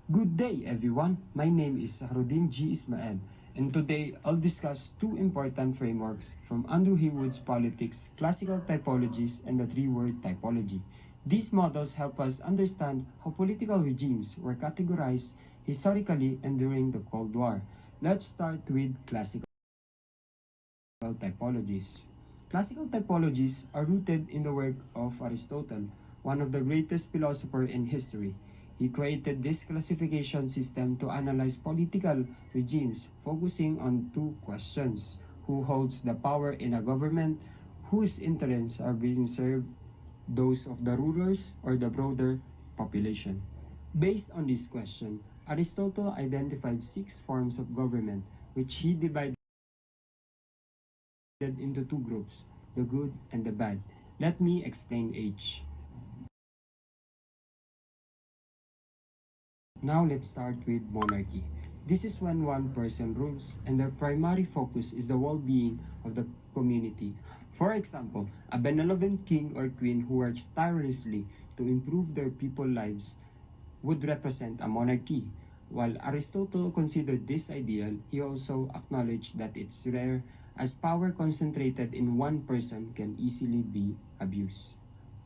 Good day, everyone. My name is Harudin G. Ismael, and today I'll discuss two important frameworks from Andrew Heywood's Politics, Classical Typologies, and the Three-Word Typology. These models help us understand how political regimes were categorized historically and during the Cold War. Let's start with classical typologies. Classical typologies are rooted in the work of Aristotle, one of the greatest philosophers in history. He created this classification system to analyze political regimes, focusing on two questions: who holds the power in a government, whose interests are being served, those of the rulers or the broader population. Based on this question, Aristotle identified 6 forms of government, which he divided into two groups, the good and the bad. Let me explain each. Now let's start with monarchy. This is when one person rules and their primary focus is the well-being of the community. For example, a benevolent king or queen who works tirelessly to improve their people's lives would represent a monarchy. While Aristotle considered this ideal, he also acknowledged that it's rare, as power concentrated in one person can easily be abused.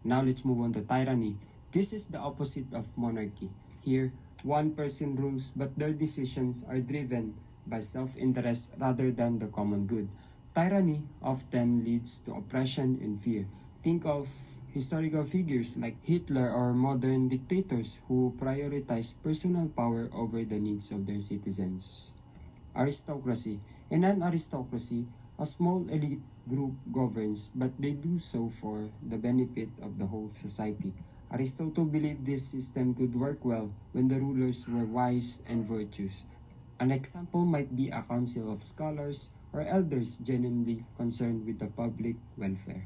Now let's move on to tyranny. This is the opposite of monarchy. Here, one person rules, but their decisions are driven by self-interest rather than the common good. Tyranny often leads to oppression and fear. Think of historical figures like Hitler or modern dictators who prioritize personal power over the needs of their citizens. Aristocracy. In an aristocracy, a small elite group governs, but they do so for the benefit of the whole society. Aristotle believed this system could work well when the rulers were wise and virtuous. An example might be a council of scholars or elders genuinely concerned with the public welfare.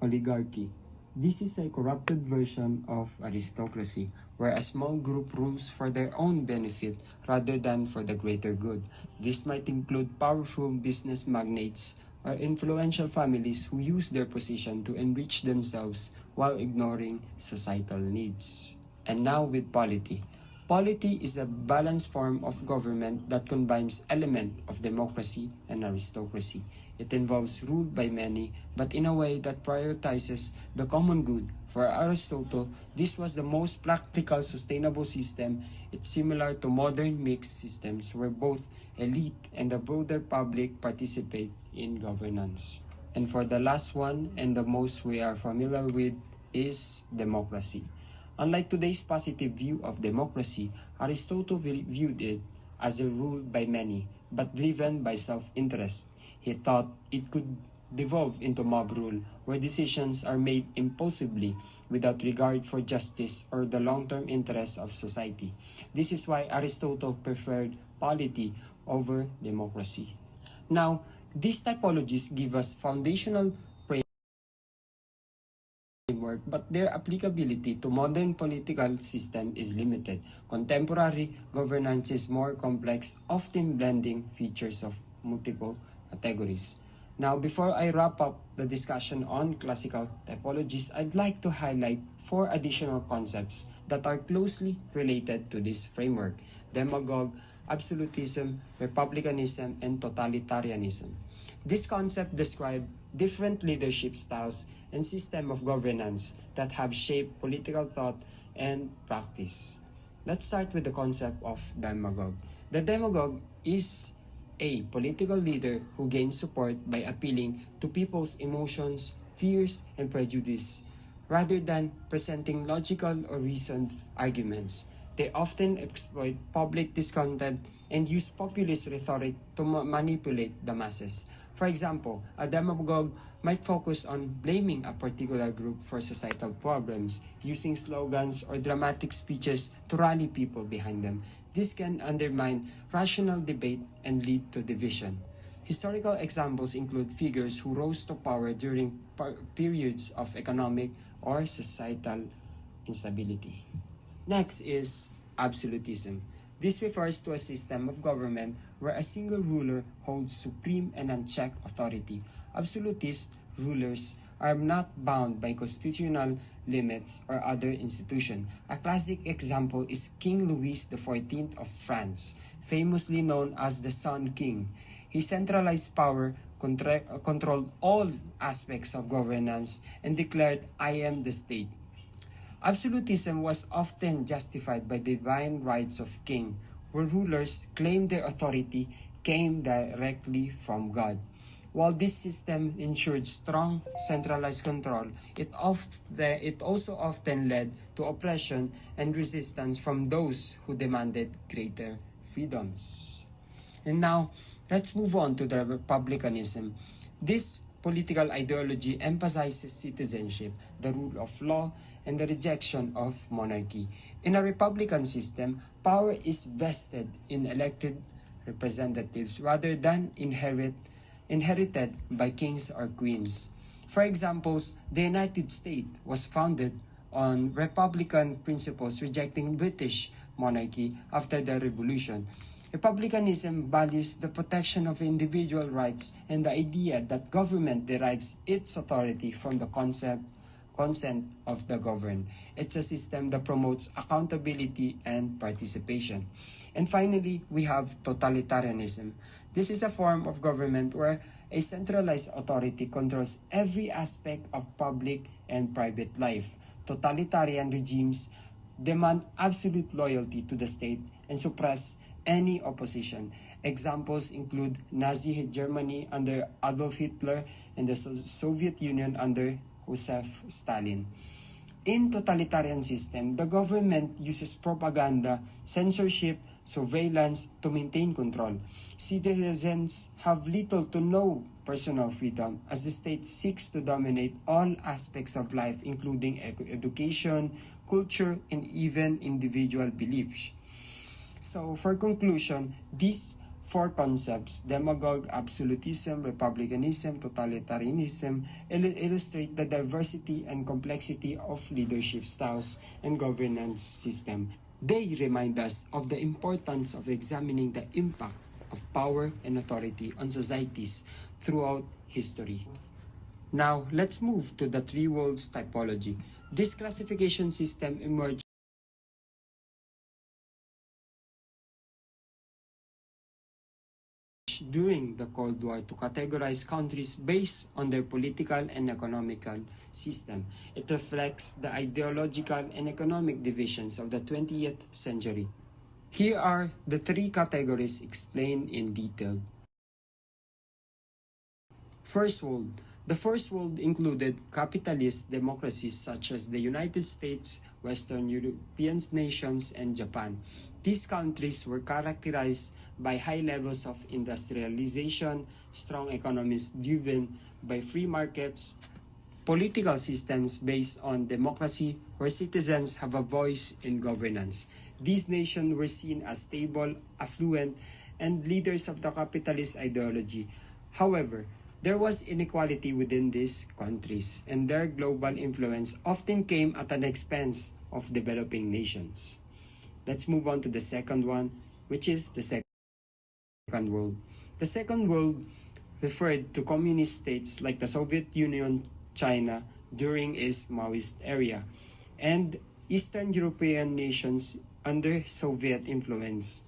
Oligarchy. This is a corrupted version of aristocracy, where a small group rules for their own benefit rather than for the greater good. This might include powerful business magnates or influential families who use their position to enrich themselves while ignoring societal needs. And now with polity. Polity is a balanced form of government that combines elements of democracy and aristocracy. It involves rule by many, but in a way that prioritizes the common good. For Aristotle, this was the most practical, sustainable system. It's similar to modern mixed systems where both elite and the broader public participate in governance. And for the last one, and the most we are familiar with, is democracy. Unlike today's positive view of democracy, Aristotle viewed it as a rule by many, but driven by self-interest. He thought it could devolve into mob rule, where decisions are made impulsively without regard for justice or the long-term interests of society. This is why Aristotle preferred polity over democracy. Now, these typologies give us foundational framework, but their applicability to modern political system is limited. Contemporary governance is more complex, often blending features of multiple categories. Now, before I wrap up the discussion on classical typologies, I'd like to highlight 4 additional concepts that are closely related to this framework: demagogue, absolutism, republicanism, and totalitarianism. This concept describes different leadership styles and system of governance that have shaped political thought and practice. Let's start with the concept of demagogue. The demagogue is a political leader who gains support by appealing to people's emotions, fears, and prejudice, rather than presenting logical or reasoned arguments. They often exploit public discontent and use populist rhetoric to manipulate the masses. For example, a demagogue might focus on blaming a particular group for societal problems, using slogans or dramatic speeches to rally people behind them. This can undermine rational debate and lead to division. Historical examples include figures who rose to power during periods of economic or societal instability. Next is absolutism. This refers to a system of government where a single ruler holds supreme and unchecked authority. Absolutist rulers are not bound by constitutional limits, or other institution. A classic example is King Louis XIV of France, famously known as the Sun King. He centralized power, controlled all aspects of governance, and declared, "I am the state." Absolutism was often justified by divine rights of king, where rulers claimed their authority came directly from God. While this system ensured strong centralized control, it also often led to oppression and resistance from those who demanded greater freedoms. And now, let's move on to the republicanism. This political ideology emphasizes citizenship, the rule of law, and the rejection of monarchy. In a republican system, power is vested in elected representatives rather than inherited by kings or queens. For example, the United States was founded on republican principles, rejecting British monarchy after the Revolution. Republicanism values the protection of individual rights and the idea that government derives its authority from the consent of the governed. It's a system that promotes accountability and participation. And finally, we have totalitarianism. This is a form of government where a centralized authority controls every aspect of public and private life. Totalitarian regimes demand absolute loyalty to the state and suppress any opposition. Examples include Nazi Germany under Adolf Hitler and the Soviet Union under Joseph Stalin. In totalitarian system, the government uses propaganda, censorship, surveillance to maintain control. Citizens have little to no personal freedom as the state seeks to dominate all aspects of life, including education, culture, and even individual beliefs. So, for conclusion, these four concepts, demagogue, absolutism, republicanism, totalitarianism, illustrate the diversity and complexity of leadership styles and governance system. They remind us of the importance of examining the impact of power and authority on societies throughout history. Now, let's move to the three worlds typology. This classification system emerged during the Cold War to categorize countries based on their political and economical system. It reflects the ideological and economic divisions of the 20th century. Here are the three categories explained in detail. First world. The first world included capitalist democracies such as the United States, Western European nations, and Japan. These countries were characterized by high levels of industrialization, strong economies driven by free markets, political systems based on democracy where citizens have a voice in governance. These nations were seen as stable, affluent, and leaders of the capitalist ideology. However, there was inequality within these countries, and their global influence often came at an expense of developing nations. Let's move on to the second one, which is the second world. The second world referred to communist states like the Soviet Union, China during its Maoist era, and Eastern European nations under Soviet influence.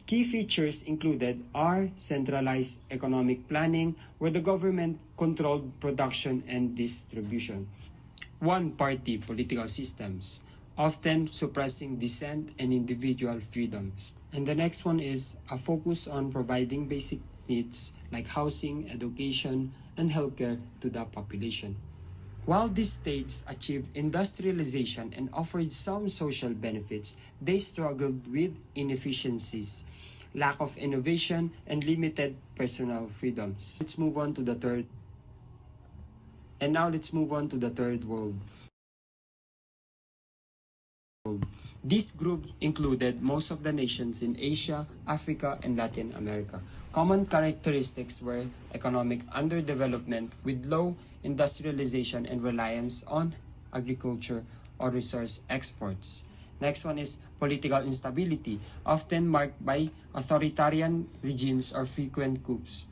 Key features included are centralized economic planning, where the government controlled production and distribution. One-party political systems, often suppressing dissent and individual freedoms. And the next one is a focus on providing basic needs like housing, education, and healthcare to the population. While these states achieved industrialization and offered some social benefits, they struggled with inefficiencies, lack of innovation, and limited personal freedoms. Let's move on to the third. And now let's move on to the third world. This group included most of the nations in Asia, Africa, and Latin America. Common characteristics were economic underdevelopment with low industrialization and reliance on agriculture or resource exports. Next one is political instability, often marked by authoritarian regimes or frequent coups.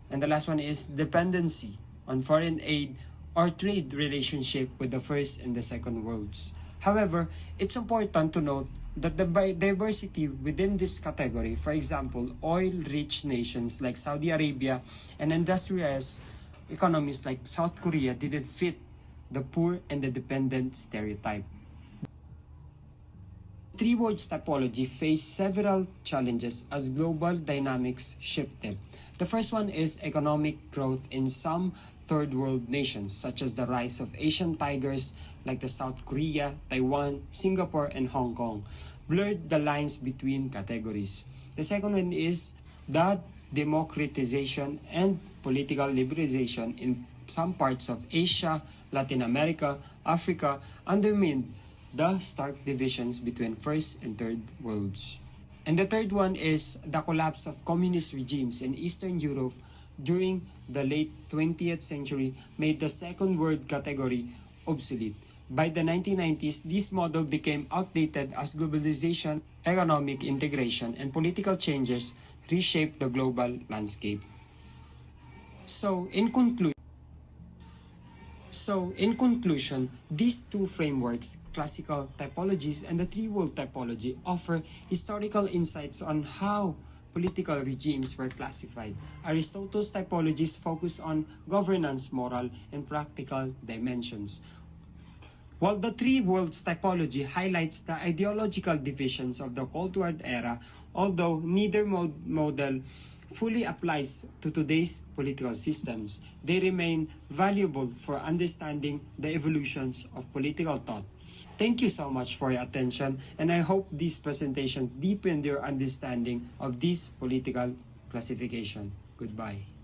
And the last one is dependency on foreign aid or trade relationship with the first and the second worlds. However, it's important to note that the diversity within this category, for example, oil-rich nations like Saudi Arabia and industrialized economies like South Korea didn't fit the poor and the dependent stereotype. Three worlds typology faced several challenges as global dynamics shifted. The first one is economic growth in some third world nations, such as the rise of Asian tigers like the South Korea, Taiwan, Singapore, and Hong Kong, blurred the lines between categories. The second one is the democratization and political liberalization in some parts of Asia, Latin America, Africa undermined the stark divisions between first and third worlds. And the third one is the collapse of communist regimes in Eastern Europe during the late 20th century made the second world category obsolete. By the 1990s, this model became outdated as globalization, economic integration, and political changes reshaped the global landscape. So, in conclusion, these two frameworks, classical typologies and the three-world typology, offer historical insights on how political regimes were classified. Aristotle's typologies focus on governance, moral, and practical dimensions, while the three worlds typology highlights the ideological divisions of the Cold War era, although neither model fully applies to today's political systems, they remain valuable for understanding the evolutions of political thought. Thank you so much for your attention, and I hope this presentation deepened your understanding of this political classification. Goodbye.